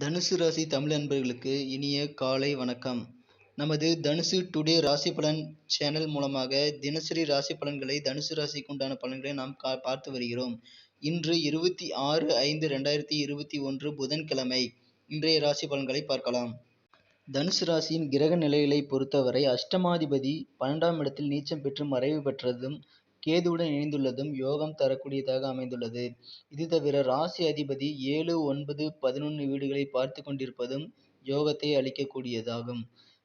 தனுசு ராசி தமிழ் நண்பர்களுக்கு இனிய காலை வணக்கம். நமது தனுசு டுடே ராசி பலன் சேனல் மூலமாக தினசரி ராசி பலன்களை தனுசு ராசிக்கு உண்டான பலன்களை நாம் பார்த்து வருகிறோம். இன்று 26/5/2021 புதன்கிழமை. இன்றைய ராசி பலன்களை பார்க்கலாம். தனுசு ராசியின் கிரக நிலைகளை பொறுத்தவரை அஷ்டமாதிபதி 12ஆம் இடத்தில் நீச்சம் பெற்று மறைவு பெற்றதும் கேதுவுடன் இணைந்துள்ளதும் யோகம் தரக்கூடியதாக அமைந்துள்ளது. இது தவிர ராசி அதிபதி 7, 9, 11 வீடுகளை பார்த்து கொண்டிருப்பதும் யோகத்தை அளிக்கக்கூடியதாகும்.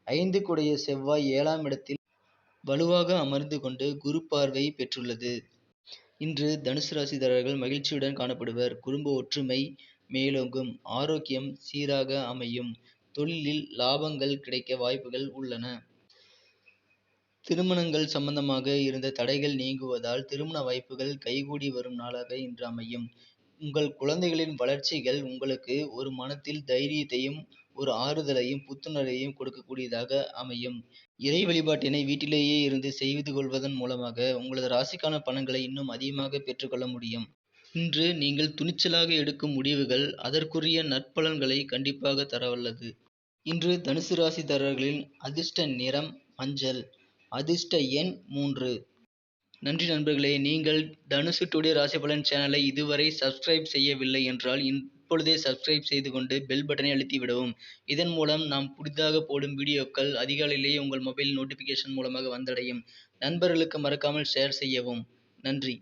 5 குடைய செவ்வாய் 7ஆம் இடத்தில் வலுவாக அமர்ந்து கொண்டு குரு பார்வை பெற்றுள்ளது. இன்று தனுசு ராசிதாரர்கள் மகிழ்ச்சியுடன் காணப்படுவர். குடும்ப ஒற்றுமை மேலோங்கும். ஆரோக்கியம் சீராக அமையும். தொழிலில் லாபங்கள் கிடைக்க வாய்ப்புகள் உள்ளன. திருமணங்கள் சம்பந்தமாக இருந்த தடைகள் நீங்குவதால் திருமண வாய்ப்புகள் கைகூடி வரும் நாளாக இன்று அமையும். உங்கள் குழந்தைகளின் வளர்ச்சிகள் உங்களுக்கு ஒரு மனத்தில் தைரியத்தையும் ஒரு ஆறுதலையும் புத்துணர்வையும் கொடுக்கக்கூடியதாக அமையும். இறை வழிபாட்டினை வீட்டிலேயே இருந்து செய்து கொள்வதன் மூலமாக உங்களது ராசிக்கான பலன்களை இன்னும் அதிகமாக பெற்றுக்கொள்ள முடியும். இன்று நீங்கள் துணிச்சலாக எடுக்கும் முடிவுகள் அதற்குரிய நற்பலன்களை கண்டிப்பாக தரவல்லது. இன்று தனுசு ராசிதாரர்களின் அதிர்ஷ்ட நிறம் மஞ்சள். அதிர்ஷ்ட எண் 3. நன்றி நண்பர்களே. நீங்கள் தனுசு டுடே ராசி பலன் சேனலை இதுவரை சப்ஸ்கிரைப் செய்யவில்லை என்றால் இப்பொழுதே சப்ஸ்கிரைப் செய்து கொண்டு பெல் பட்டனை அழுத்தி விடவும். இதன் மூலம் நாம் புதிதாக போடும் வீடியோக்கள் அதிகாலையிலேயே உங்கள் மொபைல் நோட்டிபிகேஷன் மூலமாக வந்தடையும். நண்பர்களுக்கு மறக்காமல் ஷேர் செய்யவும். நன்றி.